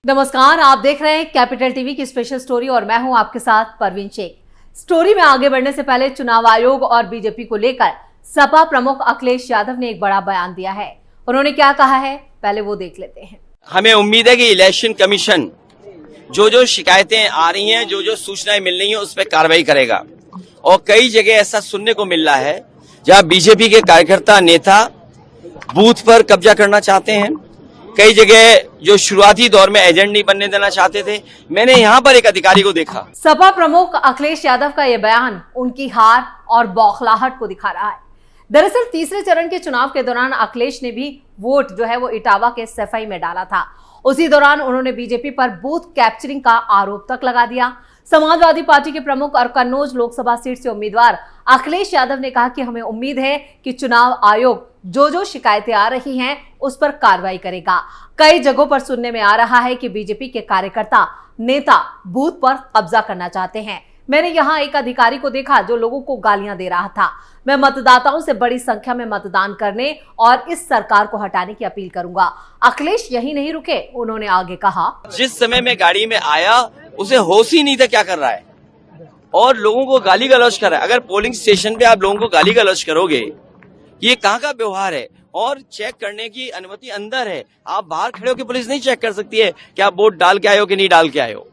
नमस्कार, आप देख रहे हैं कैपिटल टीवी की स्पेशल स्टोरी और मैं हूं आपके साथ परवीन शेख। स्टोरी में आगे बढ़ने से पहले चुनाव आयोग और बीजेपी को लेकर सपा प्रमुख अखिलेश यादव ने एक बड़ा बयान दिया है। उन्होंने क्या कहा है, पहले वो देख लेते हैं। हमें उम्मीद है कि इलेक्शन कमीशन जो शिकायतें आ रही हैं, जो सूचनाएं मिल रही हैं, उस पर कार्रवाई करेगा। और कई जगह ऐसा सुनने को मिल रहा है जहां बीजेपी के कार्यकर्ता नेता बूथ पर कब्जा करना चाहते हैं। कई जगह जो शुरुआती दौर में एजेंट नहीं बनने देना चाहते थे। मैंने यहाँ पर एक अधिकारी को देखा। सपा प्रमुख अखिलेश यादव का यह बयान उनकी हार और बौखलाहट को दिखा रहा है। दरअसल तीसरे चरण के चुनाव के दौरान अखिलेश ने भी वोट जो है वो इटावा के सफाई में डाला था। उसी दौरान उन्होंने बीजेपी पर बूथ कैप्चरिंग का आरोप तक लगा दिया। समाजवादी पार्टी के प्रमुख और कन्नौज लोकसभा सीट से उम्मीदवार अखिलेश यादव ने कहा कि हमें उम्मीद है कि चुनाव आयोग जो शिकायतें आ रही हैं उस पर कार्रवाई करेगा। कई जगहों पर सुनने में आ रहा है कि बीजेपी के कार्यकर्ता नेता बूथ पर कब्जा करना चाहते हैं। मैंने यहाँ एक अधिकारी को देखा जो लोगों को गालियां दे रहा था। मैं मतदाताओं से बड़ी संख्या में मतदान करने और इस सरकार को हटाने की अपील करूंगा। अखिलेश यही नहीं रुके, उन्होंने आगे कहा, जिस समय मैं गाड़ी में आया उसे होश ही नहीं था क्या कर रहा है और लोगों को गाली गलौज कर रहा है। अगर पोलिंग स्टेशन पे आप लोगों को गाली गलौज करोगे, ये कहाँ का व्यवहार है? और चेक करने की अनुमति अंदर है, आप बाहर खड़े होकर पुलिस नहीं चेक कर सकती है कि आप वोट डाल के आए हो कि नहीं डाल के आए हो।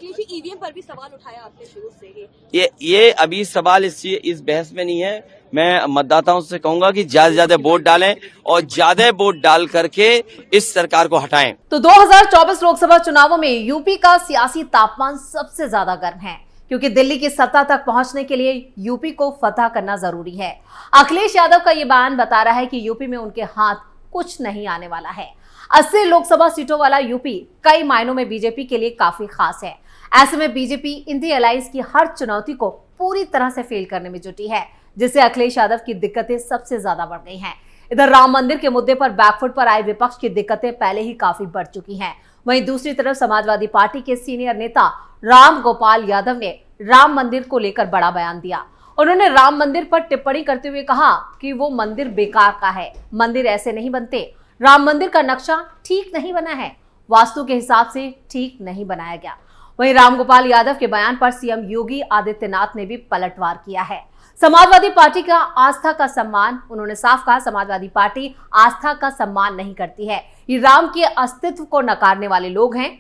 ईवीएम पर भी सवाल उठाया आपने शुरू से ये अभी सवाल इस बहस में नहीं है। मैं मतदाताओं से कहूंगा कि ज्यादा से ज्यादा वोट डालें और ज्यादा वोट डाल करके इस सरकार को हटाएं। तो 2024 लोकसभा चुनावों में यूपी का सियासी तापमान सबसे ज्यादा गर्म है, क्योंकि दिल्ली की सत्ता तक पहुंचने के लिए यूपी को फतह करना जरूरी है। अखिलेश यादव का ये बयान बता रहा है कि यूपी में उनके हाथ कुछ नहीं आने वाला है। 80 लोकसभा सीटों वाला यूपी कई मायनों में बीजेपी के लिए काफी खास है। ऐसे में बीजेपी इंडी अलायंस की हर चुनौती को पूरी तरह से फेल करने में जुटी है, जिससे अखिलेश यादव की दिक्कतें सबसे ज्यादा बढ़ गई हैं। इधर राम मंदिर के मुद्दे पर बैकफुट पर आए विपक्ष की दिक्कतें पहले ही काफी बढ़ चुकी हैं। वहीं दूसरी तरफ समाजवादी पार्टी के सीनियर नेता राम गोपाल यादव ने राम मंदिर को लेकर बड़ा बयान दिया। उन्होंने राम मंदिर पर टिप्पणी करते हुए कहा कि वो मंदिर बेकार का है, मंदिर ऐसे नहीं बनते, राम मंदिर का नक्शा ठीक नहीं बना है, वास्तु के हिसाब से ठीक नहीं बनाया गया। वहीं रामगोपाल यादव के बयान पर सीएम योगी आदित्यनाथ ने भी पलटवार किया है। समाजवादी पार्टी का आस्था का सम्मान, उन्होंने साफ कहा, समाजवादी पार्टी आस्था का सम्मान नहीं करती है, ये राम के अस्तित्व को नकारने वाले लोग हैं।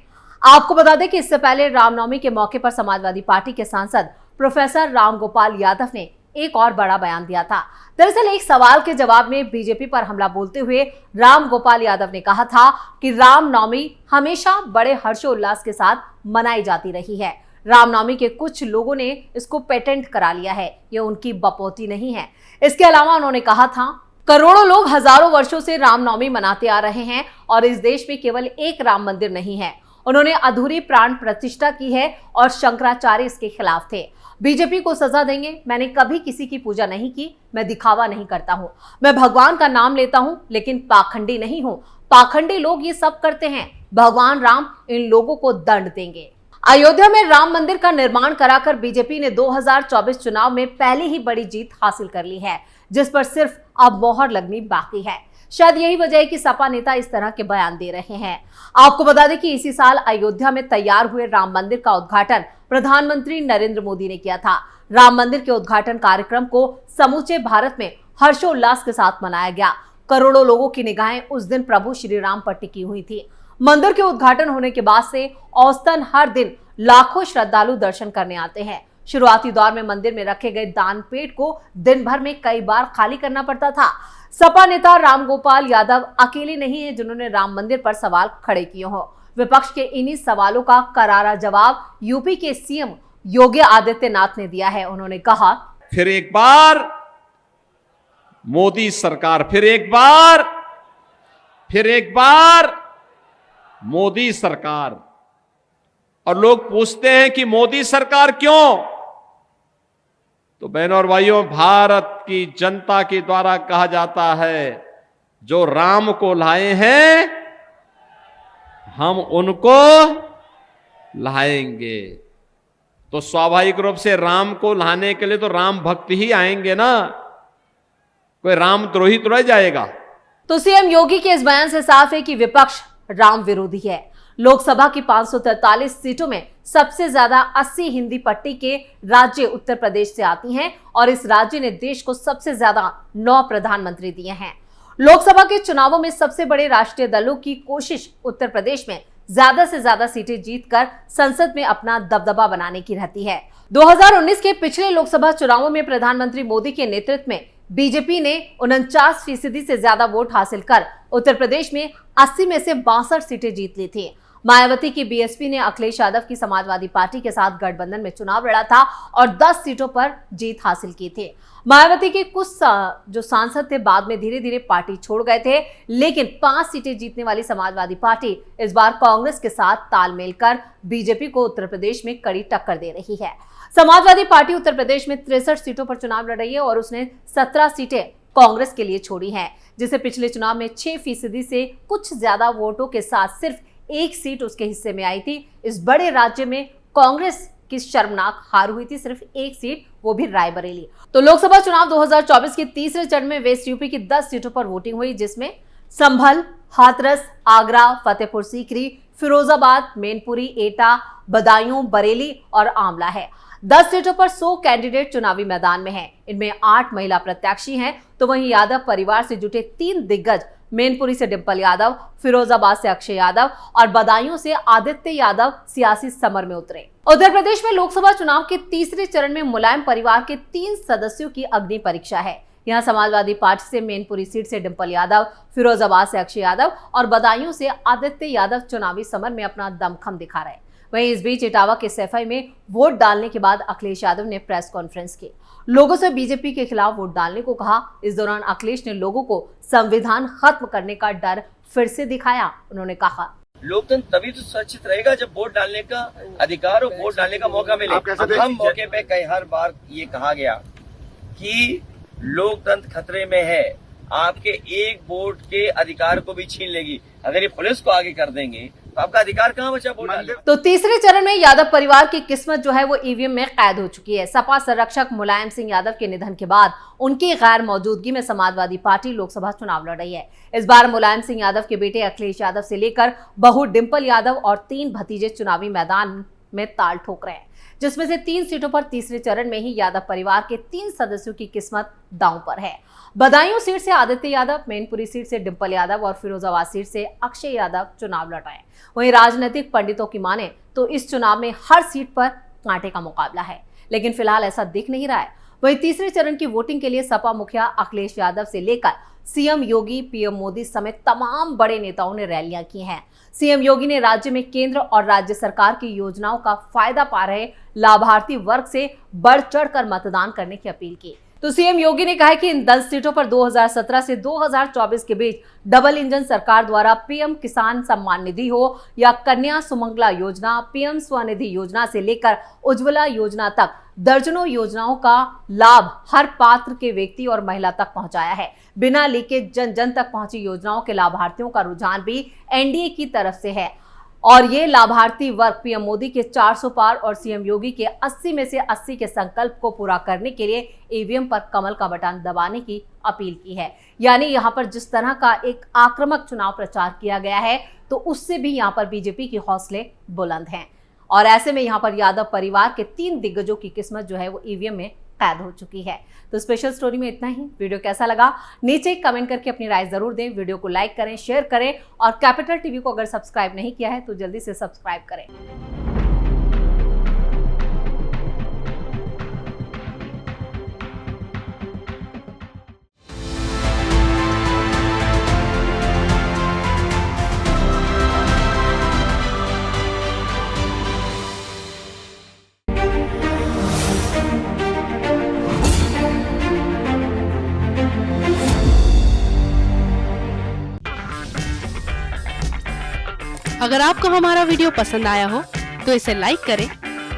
आपको बता दें कि इससे पहले रामनवमी के मौके पर समाजवादी पार्टी के सांसद प्रोफेसर रामगोपाल यादव ने एक और बड़ा बयान दिया था। दरअसल एक सवाल के जवाब में बीजेपी पर हमला बोलते हुए रामगोपाल यादव ने कहा था कि रामनवमी हमेशा बड़े हर्षोल्लास के साथ मनाई जाती रही है। रामनवमी के कुछ लोगों ने इसको पेटेंट करा लिया है, ये उनकी बपौती नहीं है। इसके अलावा उन्होंने कहा था, करोड़ों लोग हजारों वर्षों से रामनवमी मनाते आ रहे हैं और इस देश में केवल एक राम मंदिर नहीं है। उन्होंने अधूरी प्राण प्रतिष्ठा की है और शंकराचार्य इसके खिलाफ थे। बीजेपी को सजा देंगे। मैंने कभी किसी की पूजा नहीं की, मैं दिखावा नहीं करता हूँ, मैं भगवान का नाम लेता हूँ, लेकिन पाखंडी नहीं हूँ। पाखंडी लोग ये सब करते हैं। भगवान राम इन लोगों को दंड देंगे। अयोध्या में राम मंदिर का निर्माण कराकर बीजेपी ने 2024 चुनाव में पहले ही बड़ी जीत हासिल कर ली है, जिस पर सिर्फ अब मोहर लगनी बाकी है। शायद यही वजह है कि सपा नेता इस तरह के बयान दे रहे हैं। आपको बता दें कि इसी साल अयोध्या में तैयार हुए राम मंदिर का उद्घाटन प्रधानमंत्री नरेंद्र मोदी ने किया था। राम मंदिर के उद्घाटन कार्यक्रम को समूचे भारत में हर्षोल्लास के साथ मनाया गया। करोड़ों लोगों की निगाहें उस दिन प्रभु श्री राम पर टिकी हुई थी। मंदिर के उद्घाटन होने के बाद से औसतन हर दिन लाखों श्रद्धालु दर्शन करने आते हैं। शुरुआती दौर में मंदिर में रखे गए दान पेट को दिन भर में कई बार खाली करना पड़ता था। सपा नेता रामगोपाल यादव अकेले नहीं है जिन्होंने राम मंदिर पर सवाल खड़े किए हों। विपक्ष के इन्हीं सवालों का करारा जवाब यूपी के सीएम योगी आदित्यनाथ ने दिया है। उन्होंने कहा, फिर एक बार मोदी सरकार, फिर एक बार मोदी सरकार। और लोग पूछते हैं कि मोदी सरकार क्यों? तो बहनों और भाइयों, भारत की जनता के द्वारा कहा जाता है, जो राम को लाए हैं हम उनको लाएंगे। तो स्वाभाविक रूप से राम को लाने के लिए तो राम भक्त ही आएंगे ना, कोई रामद्रोही तो रह जाएगा। तो सीएम योगी के इस बयान से साफ है कि विपक्ष राम विरोधी है। लोकसभा की 543 सीटों में सबसे ज्यादा 80 हिंदी पट्टी के राज्य उत्तर प्रदेश से आती हैं और इस राज्य ने देश को सबसे ज्यादा 9 प्रधानमंत्री दिए हैं। लोकसभा के चुनावों में सबसे बड़े राष्ट्रीय दलों की कोशिश उत्तर प्रदेश में ज्यादा से ज्यादा सीटें जीतकर संसद में अपना दबदबा बनाने की रहती है। 2019 के पिछले लोकसभा चुनावों में प्रधानमंत्री मोदी के नेतृत्व में बीजेपी ने 49% से ज्यादा वोट हासिल कर उत्तर प्रदेश में 80 में से 62 सीटें जीत ली थी। मायावती की बीएसपी ने अखिलेश यादव की समाजवादी पार्टी के साथ गठबंधन में चुनाव लड़ा था और 10 सीटों पर जीत हासिल की थी। मायावती के कुछ जो सांसद थे बाद में धीरे धीरे पार्टी छोड़ गए थे, लेकिन 5 सीटें जीतने वाली समाजवादी पार्टी इस बार कांग्रेस के साथ तालमेल कर बीजेपी को उत्तर प्रदेश में कड़ी टक्कर दे रही है। समाजवादी पार्टी उत्तर प्रदेश में 63 सीटों पर चुनाव लड़ रही है और उसने 17 सीटें कांग्रेस के लिए छोड़ी हैं, जिसे पिछले चुनाव में 6% से कुछ ज्यादा वोटों के साथ सिर्फ 1 सीट उसके हिस्से में आई थी। इस बड़े राज्य में कांग्रेस की शर्मनाक हार हुई थी, सिर्फ 1 सीट, वो भी रायबरेली। तो लोकसभा चुनाव 2024 के तीसरे चरण में वेस्ट यूपी की 10 सीटों पर वोटिंग हुई, जिसमें संभल, हाथरस, आगरा, फतेहपुर सीकरी, फिरोजाबाद, मैनपुरी, एटा, बदायूं, बरेली और आंवला है। 10 सीटों पर 100 कैंडिडेट चुनावी मैदान में हैं। इनमें 8 महिला प्रत्याशी हैं, तो वहीं यादव परिवार से जुटे 3 दिग्गज मैनपुरी से डिंपल यादव, फिरोजाबाद से अक्षय यादव और बदायूं से आदित्य यादव सियासी समर में उतरे। उत्तर प्रदेश में लोकसभा चुनाव के तीसरे चरण में मुलायम परिवार के 3 सदस्यों की अग्नि परीक्षा है। यहाँ समाजवादी पार्टी से मैनपुरी सीट से डिंपल यादव, फिरोजाबाद से अक्षय यादव और बदायूं से आदित्य यादव चुनावी समर में अपना दमखम दिखा रहे हैं। वहीं इस बीच इटावा के सैफई में वोट डालने के बाद अखिलेश यादव ने प्रेस कॉन्फ्रेंस की, लोगों से बीजेपी के खिलाफ वोट डालने को कहा। इस दौरान अखिलेश ने लोगों को संविधान खत्म करने का डर फिर से दिखाया। उन्होंने कहा, लोकतंत्र तभी तो सुरक्षित रहेगा जब वोट डालने का अधिकार और वोट डालने का मौका मिले। हम मौके पे कई हर बार ये कहा गया कि लोकतंत्र खतरे में है, आपके एक वोट के अधिकार को भी छीन लेगी। अगर ये पुलिस को आगे कर देंगे तो आपका अधिकार कहाँ बचा वोट डालने? तो तीसरे चरण में यादव परिवार की किस्मत जो है वो ईवीएम में कैद हो चुकी है। सपा संरक्षक मुलायम सिंह यादव के निधन के बाद उनकी गैर मौजूदगी में समाजवादी पार्टी लोकसभा चुनाव लड़ रही है। इस बार मुलायम सिंह यादव के बेटे अखिलेश यादव से लेकर बहू डिंपल यादव और 3 भतीजे चुनावी मैदान में ताल ठोक रहे हैं, जिसमें से 3 सीटों पर तीसरे चरण में ही यादव परिवार के 3 सदस्यों की किस्मत दांव पर है। बदायूं सीट से आदित्य यादव, मैनपुरी सीट से डिंपल यादव और फिरोजाबाद सीट से अक्षय यादव चुनाव लड़ रहे हैं। वहीं राजनीतिक पंडितों की माने तो इस चुनाव में हर सीट पर कांटे का मुकाबला है, लेकिन फिलहाल ऐसा दिख नहीं रहा है। वहीं तीसरे चरण की वोटिंग के लिए सपा मुखिया अखिलेश यादव से लेकर सीएम योगी, पीएम मोदी समेत तमाम बड़े नेताओं ने रैलियां की हैं। सीएम योगी ने राज्य में केंद्र और राज्य सरकार की योजनाओं का फायदा पा रहे लाभार्थी वर्ग से बढ़ चढ़कर मतदान करने की अपील की। तो सीएम योगी ने कहा कि इन 10 सीटों पर 2017 से 2024 के बीच डबल इंजन सरकार द्वारा पीएम किसान सम्मान निधि हो या कन्या सुमंगला योजना, पीएम स्वनिधि योजना से लेकर उज्ज्वला योजना तक दर्जनों योजनाओं का लाभ हर पात्र के व्यक्ति और महिला तक पहुंचाया है। बिना लीकेज जन जन तक पहुंची योजनाओं के लाभार्थियों का रुझान भी एनडीए की तरफ से है और ये लाभार्थी वर्ग पीएम मोदी के 400 पार और सीएम योगी के 80 में से 80 के संकल्प को पूरा करने के लिए ईवीएम पर कमल का बटन दबाने की अपील की है। यानी यहाँ पर जिस तरह का एक आक्रामक चुनाव प्रचार किया गया है, तो उससे भी यहाँ पर बीजेपी के हौसले बुलंद हैं और ऐसे में यहाँ पर यादव परिवार के 3 दिग्गजों की किस्मत जो है वो ईवीएम में कैद हो चुकी है। तो स्पेशल स्टोरी में इतना ही। वीडियो कैसा लगा नीचे कमेंट करके अपनी राय जरूर दें। वीडियो को लाइक करें, शेयर करें और कैपिटल टीवी को अगर सब्सक्राइब नहीं किया है तो जल्दी से सब्सक्राइब करें। अगर आपको हमारा वीडियो पसंद आया हो तो इसे लाइक करें,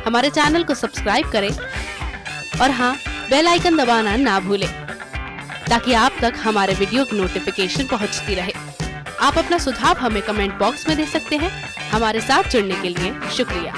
हमारे चैनल को सब्सक्राइब करें और हाँ, बेल आइकन दबाना ना भूलें ताकि आप तक हमारे वीडियो की नोटिफिकेशन पहुंचती रहे। आप अपना सुझाव हमें कमेंट बॉक्स में दे सकते हैं। हमारे साथ जुड़ने के लिए शुक्रिया।